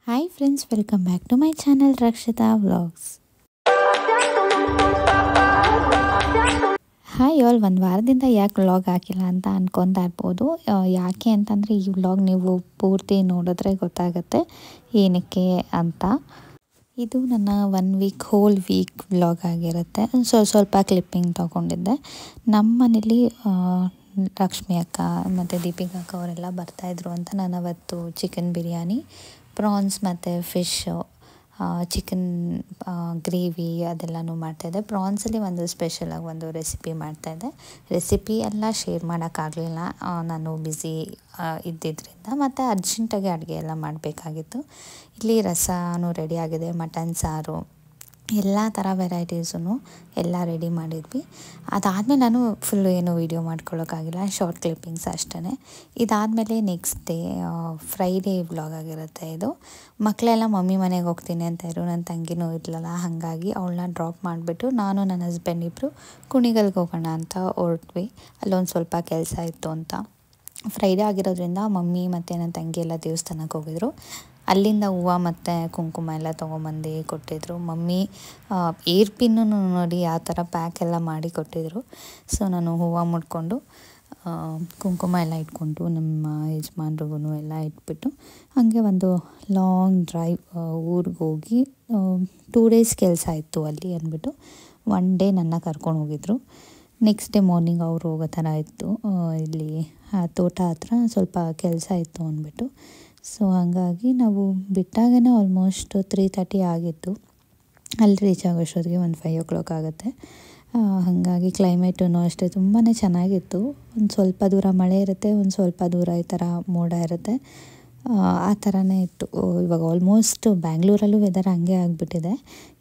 Hi friends, welcome back to my channel Rakshita vlogs. Hi all, ಒಂದು ವಾರದಿಂದ ಯಾಕೆ vlog ಹಾಕಿಲ್ಲ ಅಂತ ಅನ್ಕೊತಾ ಇರ್ಬೋದು. ಯಾಕೆ ಅಂತಂದರೆ ಈ ವ್ಲಾಗ್ ನೀವು ಪೂರ್ತಿ ನೋಡಿದ್ರೆ ಗೊತ್ತಾಗುತ್ತೆ ಏನಕ್ಕೆ ಅಂತ. ಇದು ನನ್ನ 1 ವೀಕ್ ಹೋಲ್ ವೀಕ್ ವ್ಲಾಗ್ ಆಗಿರುತ್ತೆ. ಸ್ವಲ್ಪ ಕ್ಲಿಪ್ಪಿಂಗ್ ತೊಗೊಂಡಿದ್ದೆ. ನಮ್ಮ ಮನೇಲಿ ಲಕ್ಷ್ಮಿ ಅಕ್ಕ ಮತ್ತು ದೀಪಿಕಾ ಅಕ್ಕ ಅವರೆಲ್ಲ ಬರ್ತಾಯಿದ್ರು ಅಂತ ನಾನು ಅವತ್ತು ಚಿಕನ್ ಬಿರಿಯಾನಿ, ಪ್ರಾನ್ಸ್ ಮತ್ತು ಫಿಶ್ಶು, ಚಿಕನ್ ಗ್ರೇವಿ ಅದೆಲ್ಲನೂ ಮಾಡ್ತಾಯಿದ್ದೆ. ಪ್ರಾನ್ಸಲ್ಲಿ ಒಂದು ಸ್ಪೆಷಲಾಗಿ ಒಂದು ರೆಸಿಪಿ ಮಾಡ್ತಾಯಿದ್ದೆ. ರೆಸಿಪಿ ಎಲ್ಲ ಶೇರ್ ಮಾಡೋಕ್ಕಾಗಲಿಲ್ಲ, ನಾನು ಬ್ಯುಸಿ ಇದ್ದಿದ್ದರಿಂದ, ಮತ್ತು ಅರ್ಜೆಂಟಾಗಿ ಅಡುಗೆ ಎಲ್ಲ ಮಾಡಬೇಕಾಗಿತ್ತು. ಇಲ್ಲಿ ರಸನೂ ರೆಡಿಯಾಗಿದೆ, ಮಟನ್ ಸಾರು, ಎಲ್ಲ ಥರ ವೆರೈಟೀಸೂ ಎಲ್ಲ ರೆಡಿ ಮಾಡಿದ್ವಿ. ಅದಾದಮೇಲೆ ನಾನು ಫುಲ್ಲು ಏನೂ ವೀಡಿಯೋ ಮಾಡ್ಕೊಳ್ಳೋಕ್ಕಾಗಿಲ್ಲ, ಶಾರ್ಟ್ ಕ್ಲಿಪ್ಪಿಂಗ್ಸ್ ಅಷ್ಟೇ. ಇದಾದಮೇಲೆ ನೆಕ್ಸ್ಟ್ ಡೇ ಫ್ರೈಡೇ ವ್ಲಾಗ್ ಆಗಿರುತ್ತೆ ಇದು. ಮಕ್ಕಳೆಲ್ಲ ಮಮ್ಮಿ ಮನೆಗೆ ಹೋಗ್ತೀನಿ ಅಂತ ಇರು, ನನ್ನ ತಂಗಿನೂ ಇರಲಿಲ್ಲ, ಹಾಗಾಗಿ ಅವಳನ್ನ ಡ್ರಾಪ್ ಮಾಡಿಬಿಟ್ಟು ನಾನು ನನ್ನ ಹಸ್ಬೆಂಡ್ ಇಬ್ಬರು ಕುಣಿಗಲ್ಗೆ ಹೋಗೋಣ ಅಂತ ಹೊರಟ್ವಿ. ಅಲ್ಲೊಂದು ಸ್ವಲ್ಪ ಕೆಲಸ ಇತ್ತು ಅಂತ. ಫ್ರೈಡೇ ಆಗಿರೋದ್ರಿಂದ ಮಮ್ಮಿ ಮತ್ತು ನನ್ನ ತಂಗಿ ಎಲ್ಲ ದೇವಸ್ಥಾನಕ್ಕೆ ಹೋಗಿದ್ರು. ಅಲ್ಲಿಂದ ಹೂವು ಮತ್ತು ಕುಂಕುಮ ಎಲ್ಲ ತೊಗೊಂಬಂದು ಕೊಟ್ಟಿದ್ರು. ಮಮ್ಮಿ ಏರ್ ಪಿನ್ನು ನೋಡಿ ಆ ಥರ ಪ್ಯಾಕ್ ಎಲ್ಲ ಮಾಡಿ ಕೊಟ್ಟಿದ್ರು. ಸೊ ನಾನು ಹೂವು ಮುಡ್ಕೊಂಡು ಕುಂಕುಮ ಎಲ್ಲ ಇಟ್ಕೊಂಡು ನಮ್ಮ ಯಜಮಾನ್ರಿಗೂ ಎಲ್ಲ ಇಟ್ಬಿಟ್ಟು ಹಾಗೆ ಒಂದು ಲಾಂಗ್ ಡ್ರೈವ್ ಊರಿಗೆ ಹೋಗಿ 2 ಡೇಸ್ ಕೆಲಸ ಇತ್ತು ಅಲ್ಲಿ ಅಂದ್ಬಿಟ್ಟು 1 ಡೇ ನನ್ನ ಕರ್ಕೊಂಡು ಹೋಗಿದ್ರು. ನೆಕ್ಸ್ಟ್ ಡೇ ಮಾರ್ನಿಂಗ್ ಅವ್ರು ಹೋಗೋ ಥರ ಇತ್ತು. ಇಲ್ಲಿ ತೋಟ ಹತ್ರ ಸ್ವಲ್ಪ ಕೆಲಸ ಇತ್ತು ಅಂದ್ಬಿಟ್ಟು. ಸೊ ಹಾಗಾಗಿ ನಾವು ಬಿಟ್ಟಾಗೇ ಆಲ್ಮೋಸ್ಟ್ 3:30 ಆಗಿತ್ತು. ಅಲ್ಲಿ ರೀಚ್ ಆಗೋಷ್ಟೊತ್ತಿಗೆ ಒಂದು 5 o'clock ಆಗುತ್ತೆ. ಹಾಗಾಗಿ ಕ್ಲೈಮೇಟೂ ಅಷ್ಟೇ ತುಂಬಾ ಚೆನ್ನಾಗಿತ್ತು. ಒಂದು ಸ್ವಲ್ಪ ದೂರ ಮಳೆ ಇರುತ್ತೆ, ಒಂದು ಸ್ವಲ್ಪ ದೂರ ಈ ಥರ ಮೋಡ ಇರುತ್ತೆ, ಆ ಥರನೇ ಇತ್ತು. ಇವಾಗ ಆಲ್ಮೋಸ್ಟ್ ಬ್ಯಾಂಗ್ಳೂರಲ್ಲೂ ವೆದರ್ ಹಂಗೆ ಆಗಿಬಿಟ್ಟಿದೆ.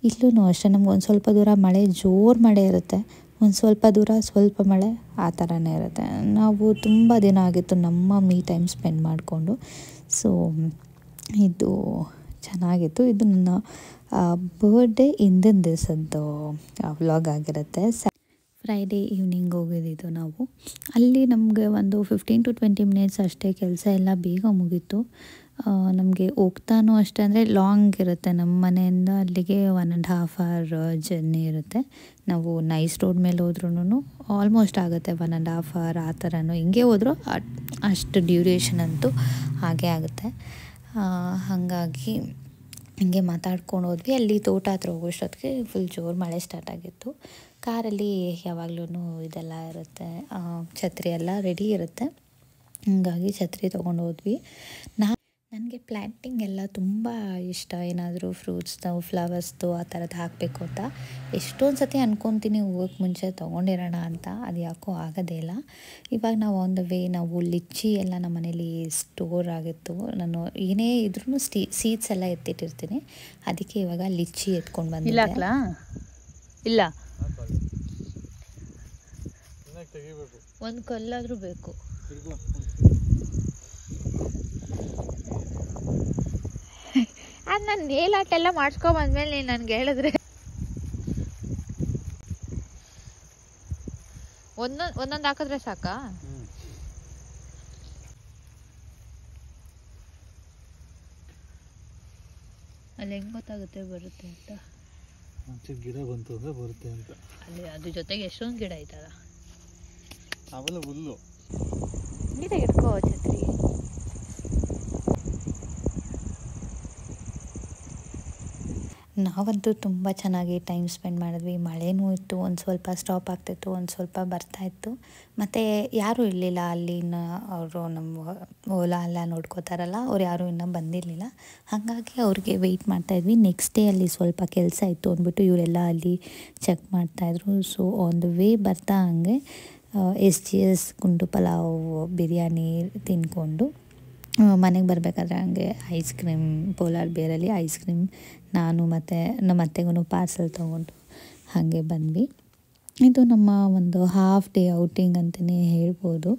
ಇಲ್ಲೂ ಅಷ್ಟೇ, ನಮ್ಗೆ ಒಂದು ಸ್ವಲ್ಪ ದೂರ ಮಳೆ, ಜೋರು ಮಳೆ ಇರುತ್ತೆ, ಒಂದು ಸ್ವಲ್ಪ ದೂರ ಸ್ವಲ್ಪ ಮಳೆ, ಆ ಥರನೇ ಇರುತ್ತೆ. ನಾವು ತುಂಬ ದಿನ ಆಗಿತ್ತು ನಮ್ಮ ಮೀ ಟೈಮ್ ಸ್ಪೆಂಡ್ ಮಾಡಿಕೊಂಡು. ಸೊ ಇದು ಚೆನ್ನಾಗಿತ್ತು. ಇದು ನನ್ನ ಬರ್ಡೇ ಹಿಂದಿನ ದಿವಸದ್ದು ವ್ಲಾಗ್ ಆಗಿರುತ್ತೆ. ಫ್ರೈಡೇ ಈವ್ನಿಂಗ್ ಹೋಗಿದ್ದು ನಾವು. ಅಲ್ಲಿ ನಮಗೆ ಒಂದು 15 to 20 ಮಿನಿಟ್ಸ್ ಅಷ್ಟೇ ಕೆಲಸ ಎಲ್ಲ ಬೇಗ ಮುಗೀತು. ನಮಗೆ ಹೋಗ್ತಾನೂ ಅಷ್ಟೇ, ಅಂದರೆ ಲಾಂಗ್ ಇರುತ್ತೆ, ನಮ್ಮ ಮನೆಯಿಂದ ಅಲ್ಲಿಗೆ 1.5 hour ಜರ್ನಿ ಇರುತ್ತೆ. ನಾವು ನೈಸ್ ರೋಡ್ ಮೇಲೆ ಹೋದ್ರೂ ಆಲ್ಮೋಸ್ಟ್ ಆಗುತ್ತೆ 1.5 hour, ಆ ಥರನೂ ಹಿಂಗೆ ಹೋದರೂ ಅಷ್ಟು ಡ್ಯೂರೇಷನ್ ಅಂತೂ ಹಾಗೇ ಆಗುತ್ತೆ. ಹಾಗಾಗಿ ಹಿಂಗೆ ಮಾತಾಡ್ಕೊಂಡು ಹೋದ್ವಿ. ಅಲ್ಲಿ ತೋಟ ಹತ್ರ ಹೋಗೋಷ್ಟೊತ್ತಿಗೆ ಫುಲ್ ಜೋರು ಮಳೆ ಸ್ಟಾರ್ಟ್ ಆಗಿತ್ತು. ಕಾರಲ್ಲಿ ಯಾವಾಗ್ಲೂ ಇದೆಲ್ಲ ಇರುತ್ತೆ, ಛತ್ರಿ ಎಲ್ಲ ರೆಡಿ ಇರುತ್ತೆ. ಹಾಗಾಗಿ ಛತ್ರಿ ತೊಗೊಂಡು ಹೋದ್ವಿ. ನನಗೆ ಪ್ಲ್ಯಾಂಟಿಂಗ್ ಎಲ್ಲ ತುಂಬ ಇಷ್ಟ. ಏನಾದರೂ ಫ್ರೂಟ್ಸ್ದು, ಫ್ಲವರ್ಸ್ದು ಆ ಥರದ್ದು ಹಾಕಬೇಕು ಅಂತ ಎಷ್ಟೊಂದು ಸತಿ ಅಂದ್ಕೊತೀನಿ ಹೋಗೋಕ್ಕೆ ಮುಂಚೆ ತೊಗೊಂಡಿರೋಣ ಅಂತ. ಅದು ಯಾಕೋ ಆಗೋದೇ ಇಲ್ಲ. ಇವಾಗ ನಾವು ಆನ್ ದ ವೇ. ನಾವು ಲಿಚ್ಚಿ ಎಲ್ಲ ನಮ್ಮ ಮನೇಲಿ ಸ್ಟೋರ್ ಆಗಿತ್ತು. ನಾನು ಏನೇ ಇದ್ರೂ ಸೀಡ್ಸ್ ಎಲ್ಲ ಎತ್ತಿಟ್ಟಿರ್ತೀನಿ. ಅದಕ್ಕೆ ಇವಾಗ ಲಿಚ್ಚಿ ಎತ್ಕೊಂಡು ಬಂದಿಲ್ಲ. ಇಲ್ಲ, ಒಂದು ಕಲ್ಲಾದರೂ ಬೇಕು. ಅದು ನಾನು ನೇಲ್ ಆರ್ಟ್ ಎಲ್ಲ ಮಾಡಿಸ್ಕೊಂಬಂದ್ಮೇಲೆ ನೀನು ನನಗೆ ಹೇಳಿದ್ರೆ ಒಂದೊಂದು ಹಾಕಿದ್ರೆ ಸಾಕಾ? ಅಲ್ಲಿ ಹೆಂಗೆ ಗೊತ್ತಾಗುತ್ತೆ ಬರುತ್ತೆ ಅಂತ? ಗಿಡ ಬಂತು ಅಂದ್ರೆ ಬರುತ್ತೆ ಅಂತ. ಅಲ್ಲಿ ಅದ್ರ ಜೊತೆಗೆ ಎಷ್ಟೊಂದು ಗಿಡ ಐತಲ್ಲ, ಅವೆಲ್ಲ ಹುಲ್ಲು. ನೀಟಾಗಿ ಇಟ್ಕೋ ಛತ್ರಿ. ನಾವಂತೂ ತುಂಬ ಚೆನ್ನಾಗಿ ಟೈಮ್ ಸ್ಪೆಂಡ್ ಮಾಡಿದ್ವಿ. ಮಳೆನೂ ಇತ್ತು, ಒಂದು ಸ್ವಲ್ಪ ಸ್ಟಾಪ್ ಆಗ್ತಿತ್ತು, ಒಂದು ಸ್ವಲ್ಪ ಬರ್ತಾಯಿತ್ತು. ಮತ್ತು ಯಾರೂ ಇರಲಿಲ್ಲ ಅಲ್ಲಿನ ಅವರು, ನಮ್ಮ ಓಲಾ ಎಲ್ಲ ನೋಡ್ಕೋತಾರಲ್ಲ, ಅವ್ರು ಯಾರೂ ಇನ್ನೂ ಬಂದಿರಲಿಲ್ಲ. ಹಾಗಾಗಿ ಅವ್ರಿಗೆ ವೆಯ್ಟ್ ಮಾಡ್ತಾಯಿದ್ವಿ. ನೆಕ್ಸ್ಟ್ ಡೇ ಅಲ್ಲಿ ಸ್ವಲ್ಪ ಕೆಲಸ ಇತ್ತು ಅಂದ್ಬಿಟ್ಟು ಇವರೆಲ್ಲ ಅಲ್ಲಿ ಚೆಕ್ ಮಾಡ್ತಾಯಿದ್ರು. ಸೊ ಆನ್ ದ ವೇ ಬರ್ತಾ ಹಂಗೆ SGS ಗುಂಡು ಪಲಾವ್ ಬಿರಿಯಾನಿ ತಿಂದ್ಕೊಂಡು ಮನೆಗೆ ಬರಬೇಕಾದ್ರೆ ಹಂಗೆ ಐಸ್ ಕ್ರೀಮ್, ಪೋಲಾರ್ ಬೇರಲ್ಲಿ ಐಸ್ ಕ್ರೀಮ್ ನಾನು ಮತ್ತು ನಮ್ಮ ಅತ್ತೆಗೂ ಪಾರ್ಸಲ್ ತೊಗೊಂಡು ಹಾಗೆ ಬಂದ್ವಿ. ಇದು ನಮ್ಮ ಒಂದು ಹಾಫ್ ಡೇ ಔಟಿಂಗ್ ಅಂತಲೇ ಹೇಳ್ಬೋದು.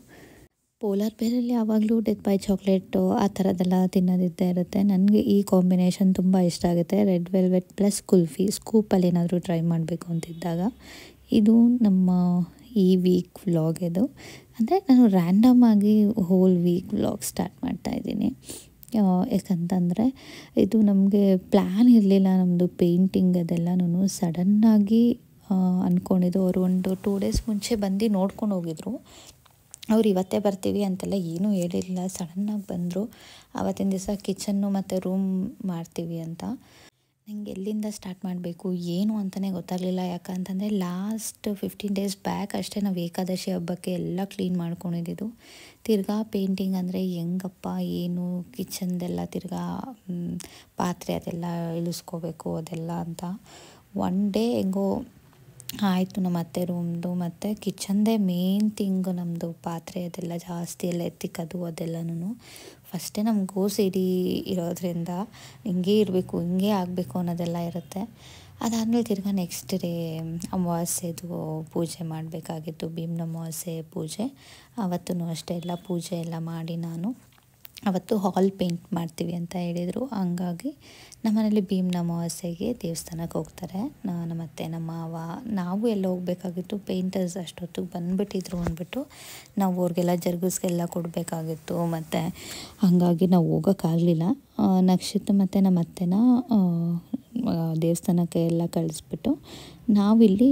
ಪೋಲಾರ್ ಬೇರಲ್ಲಿ ಯಾವಾಗಲೂ ಡೆತ್ ಬೈ ಚಾಕ್ಲೇಟು ಆ ಥರದ್ದೆಲ್ಲ ತಿನ್ನೋದಿದ್ದೇ ಇರುತ್ತೆ. ನನಗೆ ಈ ಕಾಂಬಿನೇಷನ್ ತುಂಬ ಇಷ್ಟ ಆಗುತ್ತೆ. ರೆಡ್ ವೆಲ್ವೆಟ್ ಪ್ಲಸ್ ಕುಲ್ಫಿ ಸ್ಕೂಪಲ್ಲಿ ಏನಾದರೂ ಟ್ರೈ ಮಾಡಬೇಕು ಅಂತಿದ್ದಾಗ. ಇದು ನಮ್ಮ ಈ ವೀಕ್ ವ್ಲಾಗ್. ಇದು ಅಂದರೆ ನಾನು ರ್ಯಾಂಡಮ್ ಆಗಿ ಹೋಲ್ ವೀಕ್ ವ್ಲಾಗ್ ಸ್ಟಾರ್ಟ್ ಮಾಡ್ತಾಯಿದ್ದೀನಿ. ಯಾಕಂತಂದರೆ ಇದು ನಮಗೆ ಪ್ಲ್ಯಾನ್ ಇರಲಿಲ್ಲ ನಮ್ಮದು ಪೇಂಟಿಂಗ್ ಅದೆಲ್ಲನೂ ಸಡನ್ನಾಗಿ ಅಂದ್ಕೊಂಡಿದ್ದು. ಅವರು ಒಂದು 2 ಡೇಸ್ ಮುಂಚೆ ಬಂದು ನೋಡ್ಕೊಂಡು ಹೋಗಿದ್ರು. ಅವ್ರು ಇವತ್ತೇ ಬರ್ತೀವಿ ಅಂತೆಲ್ಲ ಏನೂ ಹೇಳಿರಲಿಲ್ಲ, ಸಡನ್ನಾಗಿ ಬಂದರು. ಆವತ್ತಿನ ದಿವಸ ಕಿಚನ್ನು ಮತ್ತು ರೂಮ್ ಮಾಡ್ತೀವಿ ಅಂತ. ನನಗೆ ಎಲ್ಲಿಂದ ಸ್ಟಾರ್ಟ್ ಮಾಡಬೇಕು ಏನು ಅಂತಲೇ ಗೊತ್ತಾಗಲಿಲ್ಲ. ಯಾಕಂತಂದರೆ ಲಾಸ್ಟ್ 15 ಡೇಸ್ ಬ್ಯಾಕ್ ಅಷ್ಟೇ ನಾವು ಏಕಾದಶಿ ಹಬ್ಬಕ್ಕೆ ಎಲ್ಲ ಕ್ಲೀನ್ ಮಾಡ್ಕೊಂಡಿದ್ದು. ತಿರ್ಗಾ ಪೇಂಟಿಂಗ್ ಅಂದರೆ ಹೆಂಗಪ್ಪ ಏನು ಕಿಚನ್ದೆಲ್ಲ ತಿರ್ಗಾ ಪಾತ್ರೆ ಅದೆಲ್ಲ ಇಳಿಸ್ಕೋಬೇಕು ಅದೆಲ್ಲ ಅಂತ ಒನ್ ಡೇ ಹೆಂಗೋ ಆಯಿತು. ನಮ್ಮ ಅತ್ತೆ ರೂಮ್ದು ಮತ್ತು ಕಿಚನ್ದೇ ಮೇನ್ ಥಿಂಗ್ ನಮ್ಮದು ಪಾತ್ರೆ ಅದೆಲ್ಲ ಜಾಸ್ತಿ ಎಲ್ಲ ಎತ್ತಿಕ್ಕದು ಅದೆಲ್ಲನೂ. ಫಸ್ಟೇ ನಮಗೂ ಸಿಡಿ ಇರೋದ್ರಿಂದ ಹಿಂಗೆ ಇರಬೇಕು ಹಿಂಗೆ ಆಗಬೇಕು ಅನ್ನೋದೆಲ್ಲ ಇರುತ್ತೆ. ಅದಾದಮೇಲೆ ತಿರ್ಗಾ ನೆಕ್ಸ್ಟ್ ಡೇ ಅಮಾವಾಸ್ಯೆದು ಪೂಜೆ ಮಾಡಬೇಕಾಗಿತ್ತು, ಭೀಮ್ನ ಅಮಾವಾಸ್ಯೆ ಪೂಜೆ. ಆವತ್ತೂ ಅಷ್ಟೇ ಎಲ್ಲ ಪೂಜೆ ಎಲ್ಲ ಮಾಡಿ ನಾನು ಅವತ್ತು ಹಾಲ್ ಪೇಂಟ್ ಮಾಡ್ತೀವಿ ಅಂತ ಹೇಳಿದರು. ಹಂಗಾಗಿ ನಮ್ಮನೇಲಿ ಭೀಮ್ನ ಅಮಾವಾಸ್ಯೆಗೆ ದೇವಸ್ಥಾನಕ್ಕೆ ಹೋಗ್ತಾರೆ ನಮ್ಮ ಅತ್ತೆ ನಮ್ಮ ಮಾವ. ನಾವು ಎಲ್ಲ ಹೋಗಬೇಕಾಗಿತ್ತು, ಪೇಂಟರ್ಸ್ ಅಷ್ಟೊತ್ತಿಗೆ ಬಂದುಬಿಟ್ಟಿದ್ರು ಅಂದ್ಬಿಟ್ಟು ನಾವು ಅವ್ರಿಗೆಲ್ಲ ಜರ್ಗಸ್ಗೆಲ್ಲ ಕೊಡಬೇಕಾಗಿತ್ತು. ಮತ್ತು ಹಾಗಾಗಿ ನಾವು ಹೋಗೋಕ್ಕಾಗಲಿಲ್ಲ. ನಕ್ಷತ್ರ ಮತ್ತು ನಮ್ಮ ಅತ್ತೆನ ದೇವಸ್ಥಾನಕ್ಕೆ ಎಲ್ಲ ಕಳಿಸ್ಬಿಟ್ಟು ನಾವಿಲ್ಲಿ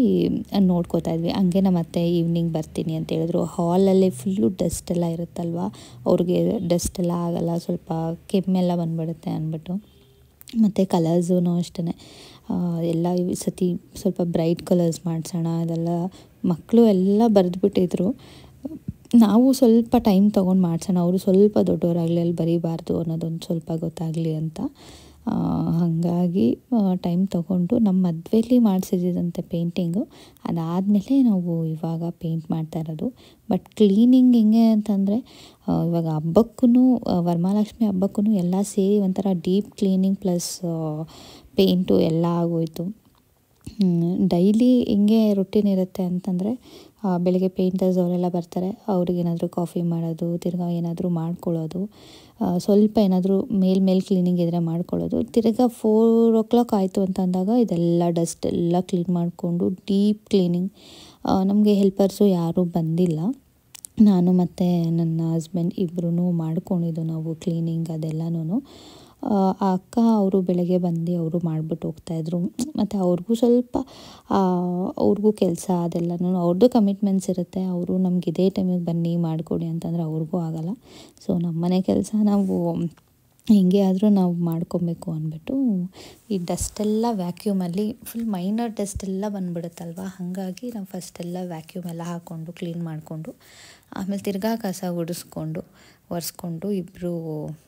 ನೋಡ್ಕೋತಾ ಇದ್ವಿ. ಹಂಗೆ ನಮ್ಮ ಅತ್ತೆ ಈವ್ನಿಂಗ್ ಬರ್ತೀನಿ ಅಂತ ಹೇಳಿದ್ರು. ಹಾಲಲ್ಲಿ ಫುಲ್ಲು ಡಸ್ಟ್ ಎಲ್ಲ ಇರುತ್ತಲ್ವ, ಅವ್ರಿಗೆ ಡಸ್ಟ್ ಎಲ್ಲ ಆಗೋಲ್ಲ, ಸ್ವಲ್ಪ ಕೆಮ್ಮೆಲ್ಲ ಬಂದುಬಿಡುತ್ತೆ ಅಂದ್ಬಿಟ್ಟು. ಮತ್ತು ಕಲರ್ಸೂ ಅಷ್ಟೇ ಎಲ್ಲ ಈ ಸತಿ ಸ್ವಲ್ಪ ಬ್ರೈಟ್ ಕಲರ್ಸ್ ಮಾಡಿಸೋಣ ಅದೆಲ್ಲ ಮಕ್ಕಳು ಎಲ್ಲ ಬರೆದ್ಬಿಟ್ಟಿದ್ರು. ನಾವು ಸ್ವಲ್ಪ ಟೈಮ್ ತೊಗೊಂಡು ಮಾಡಿಸೋಣ, ಅವರು ಸ್ವಲ್ಪ ದೊಡ್ಡವರಾಗಲಿ ಅಲ್ಲಿ ಬರೀಬಾರ್ದು ಅನ್ನೋದೊಂದು ಸ್ವಲ್ಪ ಗೊತ್ತಾಗಲಿ ಅಂತ. ಹಾಗಾಗಿ ಟೈಮ್ ತೊಗೊಂಡು ನಮ್ಮ ಮದುವೆಯಲ್ಲಿ ಮಾಡಿಸಿದಂತೆ ಪೇಂಟಿಂಗು. ಅದಾದಮೇಲೆ ನಾವು ಇವಾಗ ಪೇಂಟ್ ಮಾಡ್ತಾ ಇರೋದು. ಬಟ್ ಕ್ಲೀನಿಂಗ್ ಹೆಂಗೆ ಅಂತಂದರೆ ಇವಾಗ ಹಬ್ಬಕ್ಕೂ ವರಮಹಾಲಕ್ಷ್ಮಿ ಹಬ್ಬಕ್ಕೂ ಎಲ್ಲ ಸೇರಿ ಒಂಥರ ಡೀಪ್ ಕ್ಲೀನಿಂಗ್ ಪ್ಲಸ್ ಪೇಂಟು ಎಲ್ಲ ಆಗೋಯಿತು. ಡೈಲಿ ಹಿಂಗೆ ರೊಟೀನ್ ಇರುತ್ತೆ ಅಂತಂದರೆ ಬೆಳಗ್ಗೆ ಪೇಂಟರ್ಸ್ ಅವರೆಲ್ಲ ಬರ್ತಾರೆ, ಅವ್ರಿಗೇನಾದರೂ ಕಾಫಿ ಮಾಡೋದು, ತಿರ್ಗಾ ಏನಾದರೂ ಮಾಡ್ಕೊಳ್ಳೋದು, ಸ್ವಲ್ಪ ಏನಾದರೂ ಮೇಲ್ ಕ್ಲೀನಿಂಗ್ ಇದ್ದರೆ ಮಾಡ್ಕೊಳ್ಳೋದು. ತಿರ್ಗಾ 4 o'clock ಆಯಿತು ಅಂತ ಅಂದಾಗ ಇದೆಲ್ಲ ಡಸ್ಟ್ ಎಲ್ಲ ಕ್ಲೀನ್ ಮಾಡಿಕೊಂಡು ಡೀಪ್ ಕ್ಲೀನಿಂಗ್. ನಮಗೆ ಹೆಲ್ಪರ್ಸು ಯಾರೂ ಬಂದಿಲ್ಲ, ನಾನು ಮತ್ತು ನನ್ನ ಹಸ್ಬೆಂಡ್ ಇಬ್ಬರೂ ಮಾಡ್ಕೊಂಡಿದ್ದು ನಾವು ಕ್ಲೀನಿಂಗ್ ಅದೆಲ್ಲನೂ. ಆ ಅಕ್ಕ ಅವರು ಬೆಳಗ್ಗೆ ಬಂದು ಅವರು ಮಾಡಿಬಿಟ್ಟು ಹೋಗ್ತಾಯಿದ್ರು. ಮತ್ತು ಅವ್ರಿಗೂ ಸ್ವಲ್ಪ ಅವ್ರಿಗೂ ಕೆಲಸ ಅದೆಲ್ಲನೂ ಅವ್ರದ್ದು ಕಮಿಟ್ಮೆಂಟ್ಸ್ ಇರುತ್ತೆ. ಅವರು ನಮ್ಗೆ ಇದೇ ಟೈಮಿಗೆ ಬನ್ನಿ ಮಾಡಿಕೊಡಿ ಅಂತಂದರೆ ಅವ್ರಿಗೂ ಆಗೋಲ್ಲ. ಸೊ ನಮ್ಮನೆ ಕೆಲಸ ನಾವು ಹಿಂಗೆ ಆದರೂ ನಾವು ಮಾಡ್ಕೊಬೇಕು ಅಂದ್ಬಿಟ್ಟು ಈ ಡಸ್ಟೆಲ್ಲ ವ್ಯಾಕ್ಯೂಮಲ್ಲಿ ಫುಲ್ ಮೈನರ್ ಡಸ್ಟೆಲ್ಲ ಬಂದುಬಿಡುತ್ತಲ್ವ, ಹಾಗಾಗಿ ನಾವು ಫಸ್ಟೆಲ್ಲ ವ್ಯಾಕ್ಯೂಮ್ ಎಲ್ಲ ಹಾಕ್ಕೊಂಡು ಕ್ಲೀನ್ ಮಾಡಿಕೊಂಡು ಆಮೇಲೆ ತಿರ್ಗಾ ಕಸ ಗುಡಿಸ್ಕೊಂಡು ಒರೆಸ್ಕೊಂಡು ಇಬ್ಬರು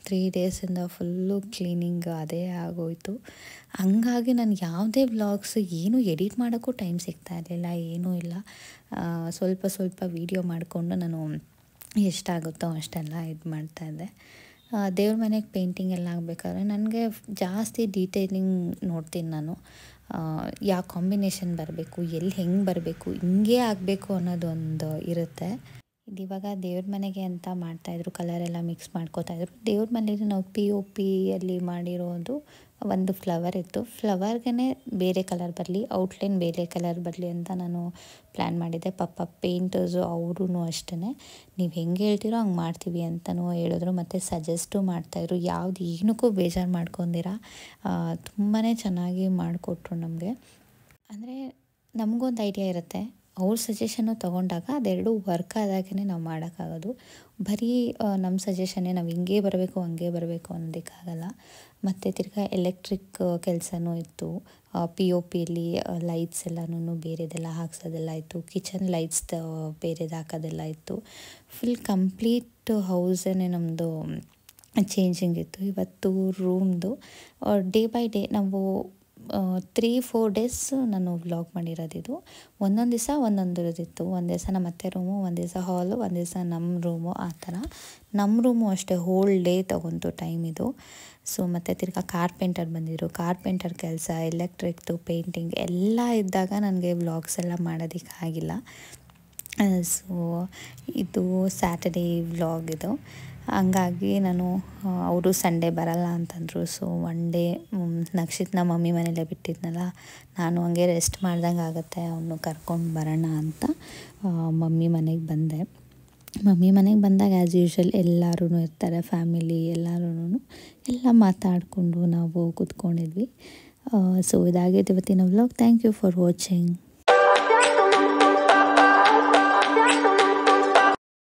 3 ಡೇಸಿಂದ ಫುಲ್ಲು ಕ್ಲೀನಿಂಗ್ ಅದೇ ಆಗೋಯಿತು. ಹಂಗಾಗಿ ನಾನು ಯಾವುದೇ ವ್ಲಾಗ್ಸ್ ಏನೂ ಎಡಿಟ್ ಮಾಡೋಕ್ಕೂ ಟೈಮ್ ಸಿಗ್ತಾ ಇರಲಿಲ್ಲ, ಏನೂ ಇಲ್ಲ. ಸ್ವಲ್ಪ ವೀಡಿಯೋ ಮಾಡಿಕೊಂಡು ನಾನು ಎಷ್ಟಾಗುತ್ತೋ ಅಷ್ಟೆಲ್ಲ ಇದು ಮಾಡ್ತಾಯಿದ್ದೆ. ದೇವ್ರ ಮನೆಗೆ ಪೇಂಟಿಂಗ್ ಎಲ್ಲ ಆಗಬೇಕಾದ್ರೆ ನನಗೆ ಜಾಸ್ತಿ ಡೀಟೇಲಿಂಗ್ ನೋಡ್ತೀನಿ ನಾನು. ಯಾವ ಕಾಂಬಿನೇಷನ್ ಬರಬೇಕು, ಎಲ್ಲಿ ಹೆಂಗೆ ಬರಬೇಕು, ಹಿಂಗೆ ಆಗಬೇಕು ಅನ್ನೋದೊಂದು ಇರುತ್ತೆ. ಇದಿವಾಗ ದೇವ್ರ ಮನೆಗೆ ಅಂತ ಮಾಡ್ತಾಯಿದ್ರು, ಕಲರೆಲ್ಲ ಮಿಕ್ಸ್ ಮಾಡ್ಕೋತಾಯಿದ್ರು. ದೇವ್ರ ಮನೇಲಿ ನಾವು POP ಅಲ್ಲಿ ಮಾಡಿರೋದು ಒಂದು ಫ್ಲವರ್ ಇತ್ತು. ಫ್ಲವರ್ಗೆ ಬೇರೆ ಕಲರ್ ಬರಲಿ, ಔಟ್ಲೈನ್ ಬೇರೆ ಕಲರ್ ಬರಲಿ ಅಂತ ನಾನು ಪ್ಲ್ಯಾನ್ ಮಾಡಿದ್ದೆ. ಪಾಪ ಪೇಂಟರ್ಸು ಅವರೂ ಅಷ್ಟೇ ನೀವು ಹೆಂಗೆ ಹೇಳ್ತೀರೋ ಹಂಗೆ ಮಾಡ್ತೀವಿ ಅಂತಲೂ ಹೇಳಿದ್ರು. ಮತ್ತು ಸಜೆಸ್ಟು ಮಾಡ್ತಾಯಿದ್ರು, ಯಾವುದು ಏನಕ್ಕೂ ಬೇಜಾರು ಮಾಡ್ಕೊಂಡಿರ ತುಂಬಾ ಚೆನ್ನಾಗಿ ಮಾಡಿಕೊಟ್ರು ನಮಗೆ. ಅಂದರೆ ನಮಗೊಂದು ಐಡಿಯಾ ಇರುತ್ತೆ, ಅವ್ರ ಸಜೆಷನ್ನು ತೊಗೊಂಡಾಗ ಅದೆರಡು ವರ್ಕ್ ಆದಾಗೇ ನಾವು ಮಾಡೋಕ್ಕಾಗೋದು. ಬರೀ ನಮ್ಮ ಸಜೆಷನ್ನೇ ನಾವು ಹಿಂಗೆ ಬರಬೇಕು ಹಂಗೆ ಬರಬೇಕು ಅನ್ನೋದಕ್ಕಾಗಲ್ಲ. ಮತ್ತು ತಿರ್ಗಾ ಎಲೆಕ್ಟ್ರಿಕ್ ಕೆಲಸನೂ ಇತ್ತು. POPಯಲ್ಲಿ ಲೈಟ್ಸ್ ಎಲ್ಲನೂ ಬೇರೆದೆಲ್ಲ ಹಾಕ್ಸೋದೆಲ್ಲ ಇತ್ತು. ಕಿಚನ್ ಲೈಟ್ಸ್ ಬೇರೆದು ಹಾಕೋದೆಲ್ಲ ಇತ್ತು. ಫುಲ್ ಕಂಪ್ಲೀಟ್ ಹೌಸೇ ನಮ್ಮದು ಚೇಂಜಿಂಗ್ ಇತ್ತು. ಇವತ್ತು ರೂಮ್ದು ಡೇ ಬೈ ಡೇ ನಾವು 3-4 ಡೇಸ್ ನಾನು ವ್ಲಾಗ್ ಮಾಡಿರೋದಿದು. ಒಂದೊಂದು ದಿವಸ ಒಂದೊಂದಿರೋದಿತ್ತು. ಒಂದು ದಿವಸ ನಮ್ಮ ಅತ್ತೆ ರೂಮು, ಒಂದು ದಿವಸ ಹಾಲು, ಒಂದು ದಿವಸ ನಮ್ಮ ರೂಮು, ಆ ಥರ. ನಮ್ಮ ರೂಮು ಅಷ್ಟೇ ಹೋಲ್ ಡೇ ತೊಗೊಂತು ಟೈಮ್ ಇದು. ಸೊ ಮತ್ತು ತಿರ್ಗಾ ಕಾರ್ಪೆಂಟರ್ ಬಂದಿದ್ರು, ಕಾರ್ಪೆಂಟರ್ ಕೆಲಸ, ಎಲೆಕ್ಟ್ರಿಕ್ದು ಪೇಂಟಿಂಗ್ ಎಲ್ಲ ಇದ್ದಾಗ ನನಗೆ ವ್ಲಾಗ್ಸ್ ಎಲ್ಲ ಮಾಡೋದಕ್ಕಾಗಿಲ್ಲ. ಸೊ ಇದು ಸ್ಯಾಟರ್ಡೇ ವ್ಲಾಗ್ ಇದು. ಹಂಗಾಗಿ ನಾನು ಅವರು ಸಂಡೇ ಬರಲ್ಲ ಅಂತಂದರು. ಸೊ ಒನ್ ಡೇ ನಕ್ಷತ್ರ ನಮ್ಮ ಮಮ್ಮಿ ಮನೇಲೇ ಬಿಟ್ಟಿದ್ನಲ್ಲ, ನಾನು ಹಂಗೆ ರೆಸ್ಟ್ ಮಾಡ್ದಂಗೆ ಆಗುತ್ತೆ, ಅವನು ಕರ್ಕೊಂಡು ಬರೋಣ ಅಂತ ಮಮ್ಮಿ ಮನೆಗೆ ಬಂದೆ. ಮಮ್ಮಿ ಮನೆಗೆ ಬಂದಾಗ ಆ್ಯಸ್ ಯೂಶ್ವಲ್ ಎಲ್ಲರೂ ಇರ್ತಾರೆ, ಫ್ಯಾಮಿಲಿ ಎಲ್ಲರೂ ಎಲ್ಲ ಮಾತಾಡಿಕೊಂಡು ನಾವು ಕೂತ್ಕೊಂಡಿದ್ವಿ. ಸೊ ಇದಾಗಿತ್ತು ಇವತ್ತಿನ vlog. Thank you for watching.